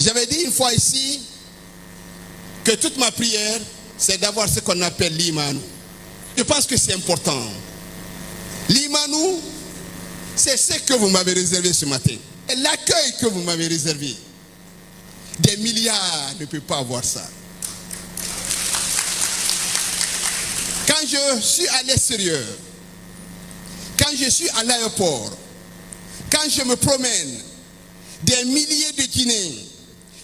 J'avais dit une fois ici que toute ma prière, c'est d'avoir ce qu'on appelle l'Imanou. Je pense que c'est important. L'Imanou, c'est ce que vous m'avez réservé ce matin. Et l'accueil que vous m'avez réservé. Des milliards ne peuvent pas avoir ça. Quand je suis à l'extérieur, quand je suis à l'aéroport, quand je me promène, des milliers de Guinéens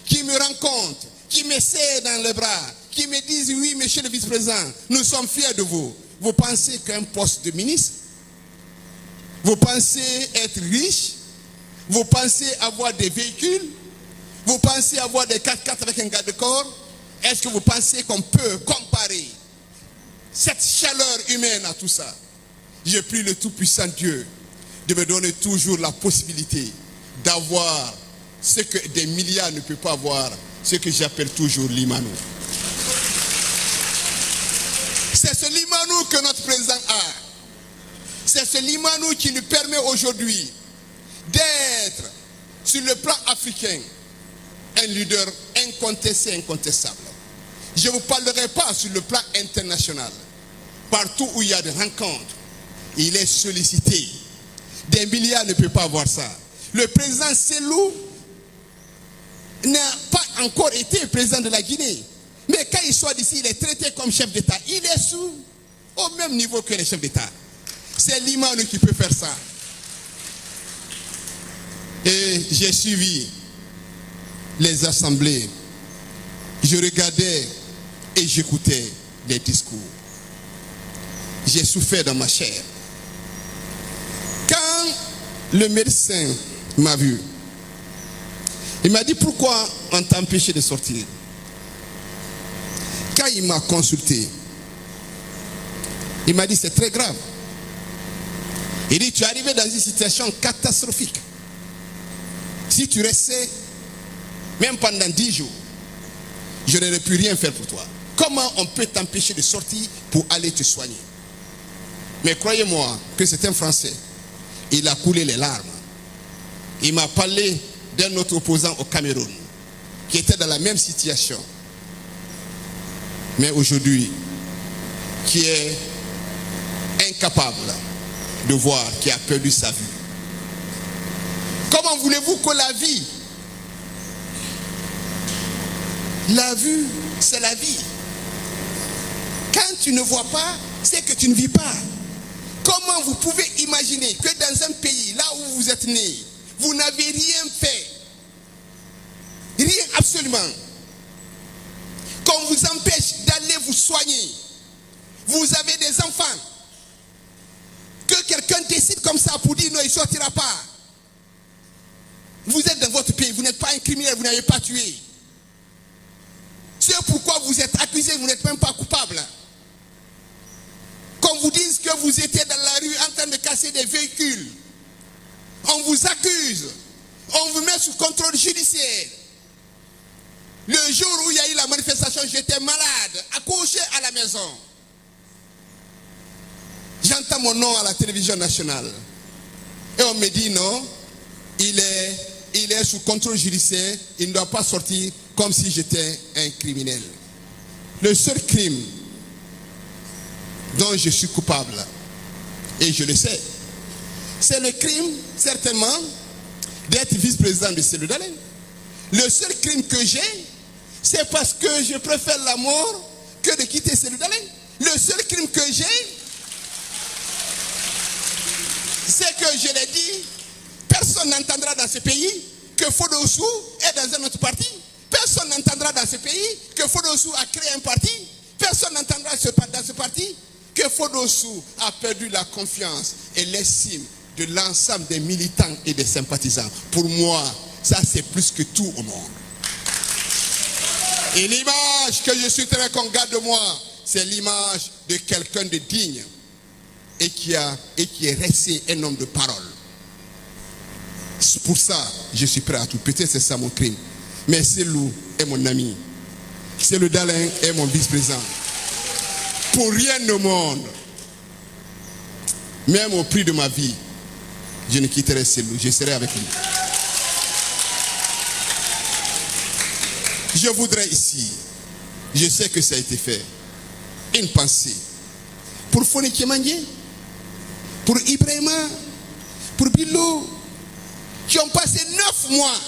qui me rencontrent, qui me serrent dans les bras, qui me disent oui, monsieur le vice-président, nous sommes fiers de vous. Vous pensez qu'un poste de ministre? Vous pensez être riche? Vous pensez avoir des véhicules? Vous pensez avoir des 4x4 avec un garde-corps? Est-ce que vous pensez qu'on peut comparer cette chaleur humaine à tout ça? Je prie le Tout-Puissant Dieu de me donner toujours la possibilité d'avoir ce que des milliards ne peuvent pas avoir, ce que j'appelle toujours l'Imanou. C'est ce l'Imanou que notre président a. C'est ce l'Imanou qui nous permet aujourd'hui d'être, sur le plan africain, un leader incontesté, incontestable. Je ne vous parlerai pas sur le plan international. Partout où il y a des rencontres, il est sollicité. Des milliards ne peuvent pas avoir ça. Le président Selou n'a pas encore été président de la Guinée. Mais quand il sort d'ici, il est traité comme chef d'État. Il est au même niveau que les chefs d'État. C'est l'Imanou qui peut faire ça. Et j'ai suivi les assemblées. Je regardais et j'écoutais les discours. J'ai souffert dans ma chair. Quand le médecin m'a vu, il m'a dit pourquoi on t'a empêché de sortir. Quand il m'a consulté, il m'a dit c'est très grave. Il dit tu es arrivé dans une situation catastrophique. Si tu restais, même pendant 10 jours, je n'aurais pu rien faire pour toi. Comment on peut t'empêcher de sortir pour aller te soigner? Mais croyez-moi que c'est un Français. Il a coulé les larmes. Il m'a parlé d'un autre opposant au Cameroun qui était dans la même situation. Mais aujourd'hui, qui est incapable de voir, qui a perdu sa vue. Comment voulez-vous que la vue, c'est la vie. Quand tu ne vois pas, c'est que tu ne vis pas. Comment vous pouvez imaginer que dans un pays, là où vous êtes né, vous n'avez rien fait? Rien absolument. Qu'on vous empêche d'aller vous soigner. Vous avez des enfants. Que quelqu'un décide comme ça pour dire non, il ne sortira pas. Vous êtes dans votre pays, vous n'êtes pas un criminel, vous n'avez pas tué. C'est pourquoi vous êtes accusé, vous n'êtes même pas coupable. Qu'on vous dise que vous étiez dans la rue en train de casser des véhicules. On vous accuse. On vous met sous contrôle judiciaire. Le jour où il y a eu la manifestation, j'étais malade, accouché à la maison. J'entends mon nom à la télévision nationale. Et on me dit non, il est sous contrôle judiciaire, il ne doit pas sortir comme si j'étais un criminel. Le seul crime dont je suis coupable, et je le sais, c'est le crime, certainement, d'être vice-président de Cellou Dalein. Le seul crime que j'ai, c'est parce que je préfère la mort que de quitter Cellou Dalein. Le seul crime que j'ai, c'est que je l'ai dit, personne n'entendra dans ce pays que Fodoussou est dans un autre parti. Personne n'entendra dans ce pays que Fodoussou a créé un parti. Personne n'entendra dans ce parti que Fodoussou a perdu la confiance et l'estime de l'ensemble des militants et des sympathisants. Pour moi, ça c'est plus que tout au monde. Et l'image que je suis très qu'on garde de moi, c'est l'image de quelqu'un de digne et qui est resté un homme de parole. C'est pour ça je suis prêt à tout. Peut-être c'est ça mon crime. Mais Cellou est mon ami. Cellou Dalein est mon vice-président. Pour rien au monde, même au prix de ma vie, je ne quitterai Cellou. Je serai avec lui. Je voudrais ici, je sais que ça a été fait, une pensée pour Foni Kiemangé, pour Ibrahima, pour Bilo, qui ont passé 9 mois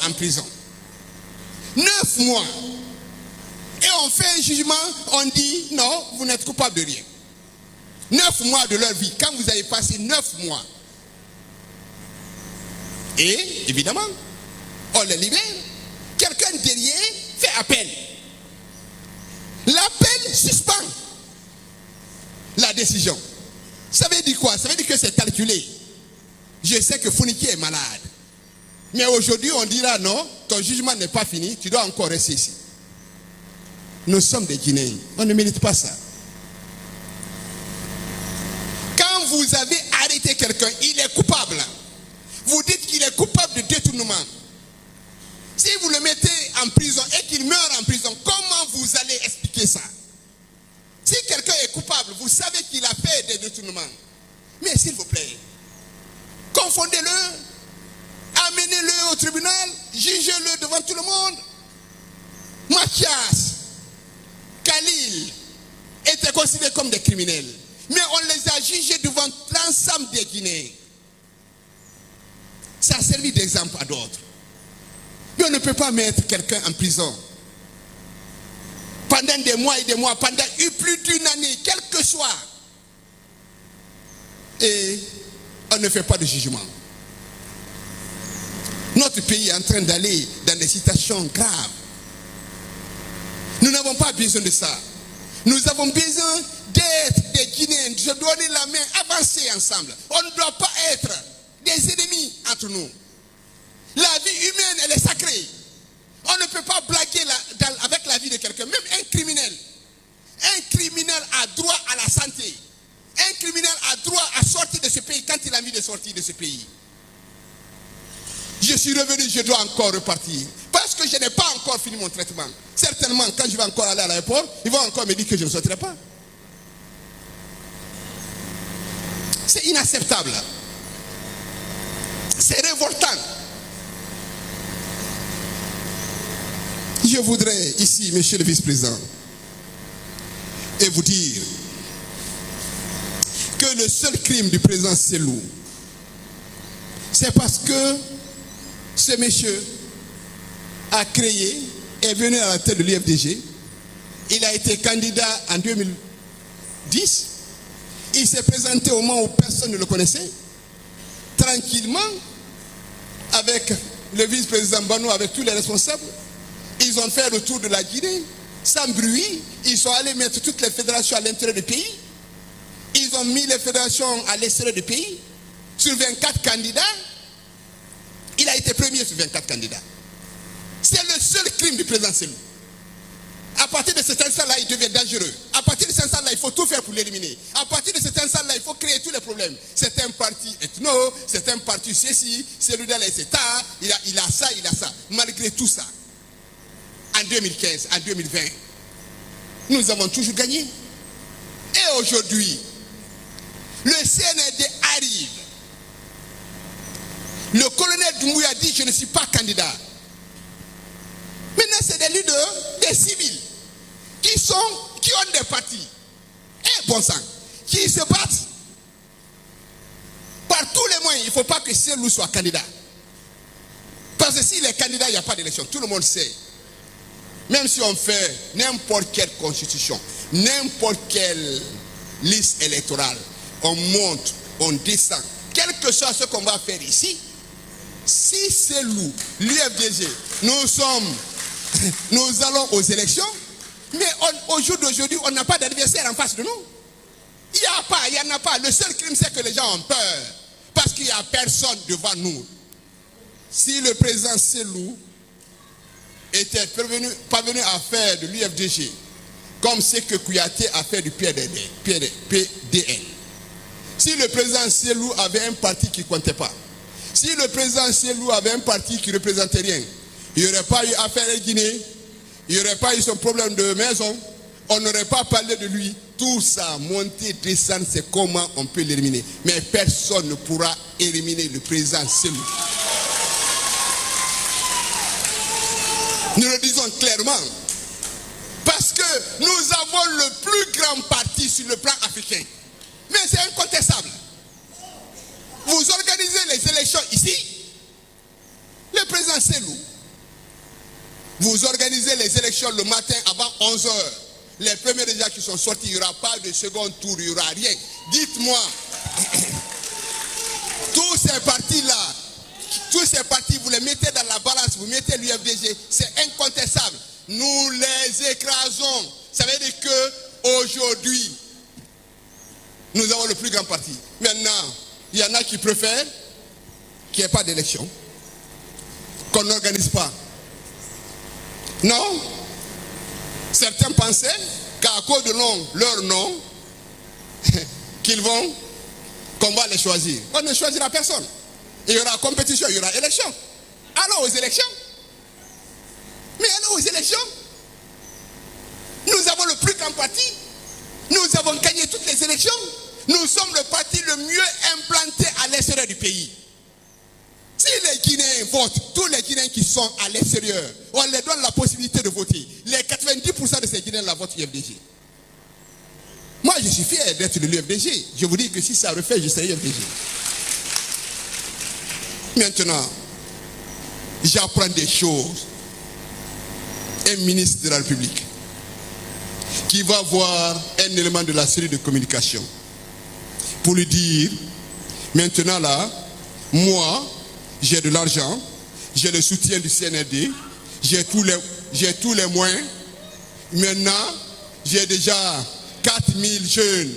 en prison. 9 mois. Et on fait un jugement, on dit non, vous n'êtes coupable de rien. 9 mois de leur vie, quand vous avez passé 9 mois. Et évidemment, on les libère. Quelqu'un derrière fait appel. L'appel suspend la décision. Ça veut dire quoi? Ça veut dire que c'est calculé. Je sais que Foniki est malade. Mais aujourd'hui, on dira non, ton jugement n'est pas fini, tu dois encore rester ici. Nous sommes des Guinéens. On ne mérite pas ça. Quand vous avez arrêté quelqu'un, il est coupable. Vous dites qu'il est coupable de détournement. Si vous le mettez en prison et qu'il meurt en prison, comment vous allez expliquer ça? Si quelqu'un est coupable, vous savez qu'il a fait des détournements. Mais s'il vous plaît, confondez-le, amenez-le au tribunal, jugez-le devant tout le monde. Mathias, Khalil étaient considérés comme des criminels. Mais on les a jugés devant l'ensemble des Guinéens. Ça a servi d'exemple à d'autres. Mais on ne peut pas mettre quelqu'un en prison pendant des mois et des mois, pendant plus d'une année, quel que soit. Et on ne fait pas de jugement. Notre pays est en train d'aller dans des situations graves. Nous n'avons pas besoin de ça. Nous avons besoin d'être des Guinéens, de donner la main, avancer ensemble. On ne doit pas être des ennemis entre nous. La vie humaine, elle est sacrée. On ne peut pas blaguer avec la vie de quelqu'un, même un criminel. Un criminel a droit à la santé. Un criminel a droit à sortir de ce pays quand il a envie de sortir de ce pays. Je suis revenu, je dois encore repartir. Parce que je n'ai pas encore fini mon traitement. Certainement, quand je vais encore aller à l'aéroport, ils vont encore me dire que je ne sortirai pas. C'est inacceptable. C'est révoltant. Je voudrais ici, monsieur le vice-président, et vous dire que le seul crime du président Selou, c'est parce que ce monsieur a créé, est venu à la tête de l'IFDG, il a été candidat en 2010, il s'est présenté au moment où personne ne le connaissait, tranquillement, avec le vice-président Banou, avec tous les responsables. Ils ont fait le tour de la Guinée, sans bruit. Ils sont allés mettre toutes les fédérations à l'intérieur du pays. Ils ont mis les fédérations à l'extérieur du pays. Sur 24 candidats, il a été premier sur 24 candidats. C'est le seul crime du président Selou. À partir de cet instant-là, il devient dangereux. À partir de cet instant-là, il faut tout faire pour l'éliminer. À partir de cet instant-là, il faut créer tous les problèmes. C'est un parti ethno, c'est un parti ceci, celui-là, etc. Il a ça, il a ça. Malgré tout ça, en 2015, en 2020, nous avons toujours gagné. Et aujourd'hui, le CNRD arrive. Le colonel Doumbouya dit: je ne suis pas candidat. Maintenant, c'est des leaders, des civils, qui ont des partis, et bon sang, qui se battent par tous les moyens. Il ne faut pas que Selou soit candidat. Parce que s'il est candidat, il n'y a pas d'élection. Tout le monde sait. Même si on fait n'importe quelle constitution, n'importe quelle liste électorale, on monte, on descend, quel que soit ce qu'on va faire ici, si Selou, l'UFDG, nous allons aux élections, mais au jour d'aujourd'hui, on n'a pas d'adversaire en face de nous. Il n'y en a pas. Le seul crime, c'est que les gens ont peur. Parce qu'il n'y a personne devant nous. Si le président Selou était parvenu à faire de l'UFDG comme ce que Kouyaté a fait du PDL. Si le président Selou avait un parti qui ne comptait pas, si le président Selou avait un parti qui ne représentait rien, il n'y aurait pas eu affaire à Guinée, il n'y aurait pas eu son problème de maison, on n'aurait pas parlé de lui. Tout ça, monter, descendre, c'est comment on peut l'éliminer. Mais personne ne pourra éliminer le président Selou. Nous le disons clairement. Parce que nous avons le plus grand parti sur le plan africain. Mais c'est incontestable. Vous organisez les élections ici. Le président Selou. Vous organisez les élections le matin avant 11h. Les premiers résultats qui sont sortis, il n'y aura pas de second tour, il n'y aura rien. Dites-moi, tous ces partis-là, vous les mettez dans la balance, vous mettez l'UFDG, c'est incontestable. Nous les écrasons. Ça veut dire qu'aujourd'hui, nous avons le plus grand parti. Maintenant, il y en a qui préfèrent qu'il n'y ait pas d'élection, qu'on n'organise pas. Non. Certains pensaient qu'à cause de leur nom, qu'on va les choisir. On ne choisira personne. Il y aura compétition, il y aura élection. Allons aux élections. Mais allons aux élections. Nous avons le plus grand parti. Nous avons gagné toutes les élections. Nous sommes le parti le mieux implanté à l'extérieur du pays. Si les Guinéens votent, tous les Guinéens qui sont à l'extérieur, on leur donne la possibilité de voter. Les 90% de ces Guinéens la votent UFDG. Moi, je suis fier d'être de l'UFDG. Je vous dis que si ça refait, je serai UFDG. Maintenant, j'apprends des choses. Un ministre de la République qui va voir un élément de la série de communication pour lui dire, maintenant là, moi, j'ai de l'argent, j'ai le soutien du CNRD, j'ai tous les moyens. Maintenant, j'ai déjà 4000 jeunes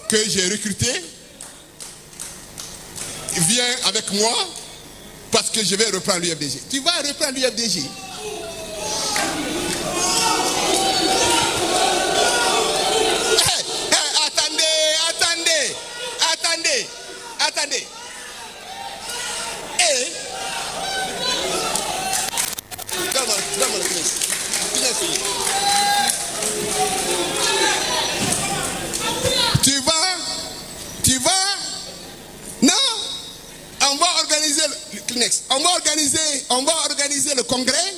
que j'ai recrutés. Viens avec moi parce que je vais reprendre l'UFDG. Tu vas reprendre l'UFDG. Attendez. Donne-moi le clé. Tu vas. Non. On va organiser le Kleenex. On va organiser le congrès.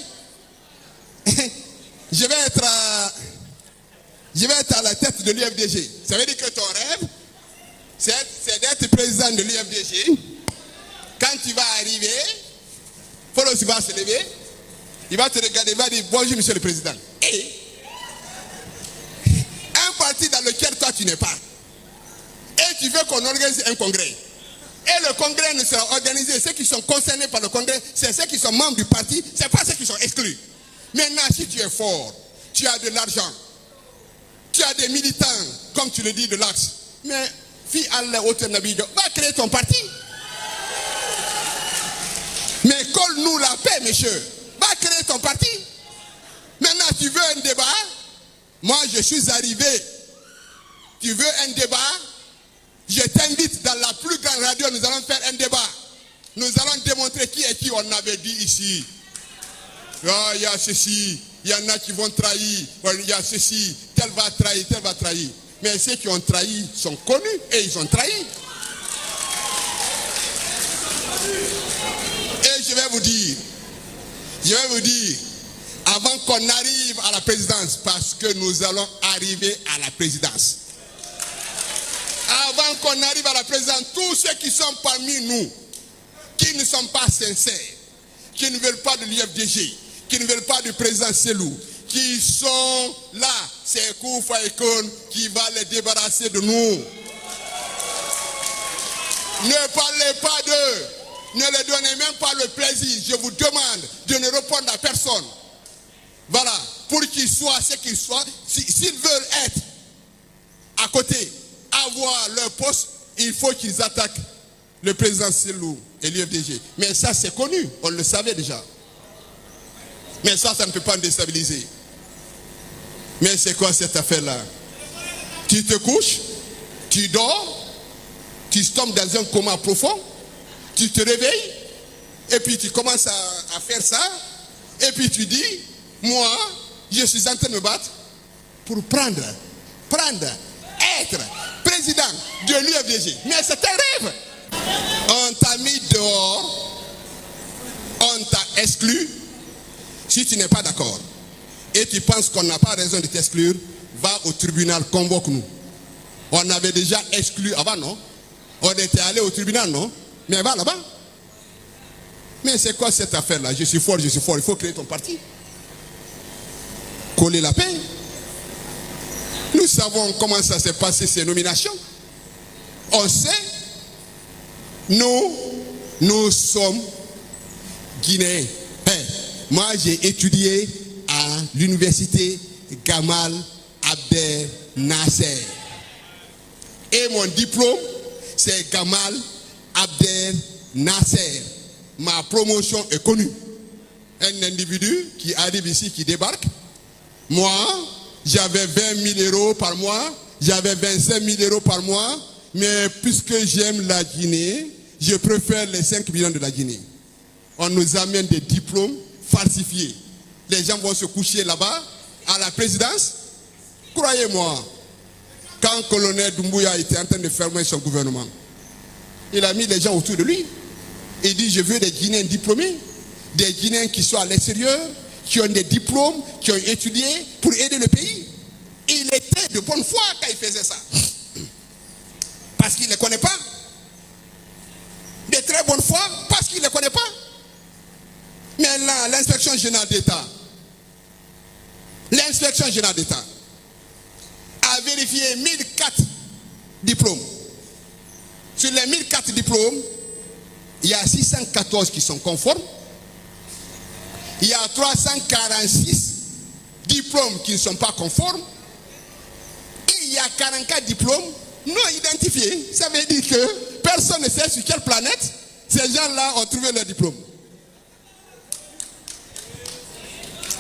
Je vais être à la tête de l'UFDG. Ça veut dire que ton rêve, c'est d'être président de l'UFDG. Quand tu vas arriver, Folo va se lever, il va te regarder, il va dire bonjour monsieur le président. Et un parti dans lequel toi tu n'es pas. Et tu veux qu'on organise un congrès. Et le congrès ne sera organisé. Ceux qui sont concernés par le congrès, c'est ceux qui sont membres du parti, c'est pas ceux qui sont exclus. Maintenant, si tu es fort, tu as de l'argent, tu as des militants, comme tu le dis, de l'axe. Mais fille Allah Otenabido, va créer ton parti. Mais colle-nous la paix, monsieur. Va créer ton parti. Maintenant, tu veux un débat? Moi, je suis arrivé. Tu veux un débat? Je t'invite dans la plus grande radio, nous allons faire un débat. Nous allons démontrer qui est qui, on avait dit ici. Il y a ceci, il y en a qui vont trahir, il y a ceci, tel va trahir. Mais ceux qui ont trahi sont connus et ils ont trahi. Et je vais vous dire, avant qu'on arrive à la présidence, parce que nous allons arriver à la présidence. Avant qu'on arrive à la présidence, tous ceux qui sont parmi nous, qui ne sont pas sincères, qui ne veulent pas de l'UFDG, qui ne veulent pas du président Selou, qui sont là, c'est Koufa Ekon qui va les débarrasser de nous. Ne parlez pas d'eux. Ne leur donnez même pas le plaisir. Je vous demande de ne répondre à personne. Voilà. Pour qu'ils soient ce qu'ils soient, s'ils veulent être à côté, avoir leur poste, il faut qu'ils attaquent le président Selou et l'UFDG. Mais ça, c'est connu. On le savait déjà. Mais ça ne peut pas nous déstabiliser. Mais c'est quoi cette affaire-là? Tu te couches, tu dors, tu tombes dans un coma profond, tu te réveilles, et puis tu commences à faire ça, et puis tu dis, moi, je suis en train de me battre pour prendre, être président de l'UFDG. Mais c'est un rêve. On t'a mis dehors, on t'a exclu. Si tu n'es pas d'accord et tu penses qu'on n'a pas raison de t'exclure, va au tribunal, convoque-nous. On avait déjà exclu avant, non? On était allé au tribunal, non? Mais va là-bas. Mais c'est quoi cette affaire-là? Je suis fort, il faut créer ton parti. Coller la paix. Nous savons comment ça s'est passé, ces nominations. On sait, nous sommes Guinéens. Moi, j'ai étudié à l'université Gamal Abdel Nasser. Et mon diplôme, c'est Gamal Abdel Nasser. Ma promotion est connue. Un individu qui arrive ici, qui débarque. Moi, j'avais 20 000 euros par mois, j'avais 25 000 euros par mois, mais puisque j'aime la Guinée, je préfère les 5 millions de la Guinée. On nous amène des diplômes falsifiés. Les gens vont se coucher là-bas, à la présidence. Croyez-moi, quand le colonel Doumbouya était en train de fermer son gouvernement, il a mis les gens autour de lui. Il dit, je veux des Guinéens diplômés, des Guinéens qui sont à l'extérieur, qui ont des diplômes, qui ont étudié pour aider le pays. Il était de bonne foi quand il faisait ça. Parce qu'il ne les connaît pas. De très bonne foi, parce qu'il ne les connaît pas. Mais là, l'inspection générale d'État a vérifié 1004 diplômes. Sur les 1004 diplômes, il y a 614 qui sont conformes. Il y a 346 diplômes qui ne sont pas conformes. Et il y a 44 diplômes non identifiés. Ça veut dire que personne ne sait sur quelle planète ces gens-là ont trouvé leur diplôme.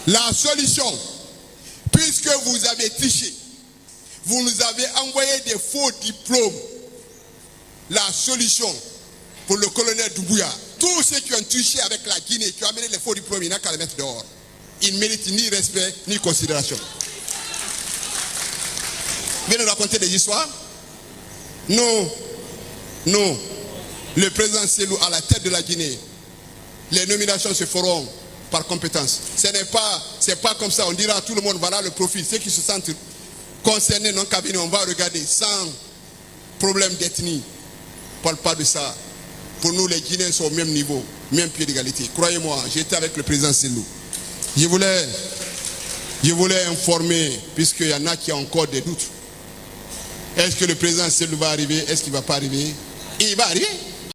La solution, puisque vous avez triché, vous nous avez envoyé des faux diplômes. La solution pour le colonel Doumbouya, tous ceux qui ont triché avec la Guinée, qui ont amené les faux diplômes, il n'a qu'à les mettre dehors. Ils ne méritent ni respect, ni considération. Vous venez nous raconter des histoires? Non, le président Selou à la tête de la Guinée, les nominations se feront par compétence. C'est pas comme ça, on dira à tout le monde, voilà le profil. Ceux qui se sentent concernés non cabinet, on va regarder sans problème d'ethnie. On ne parle pas de ça. Pour nous, les Guinéens sont au même niveau, même pied d'égalité. Croyez-moi, j'étais avec le président Selou. Je voulais informer, puisqu'il y en a qui ont encore des doutes. Est-ce que le président Selou va arriver? Est-ce qu'il ne va pas arriver? Il va arriver.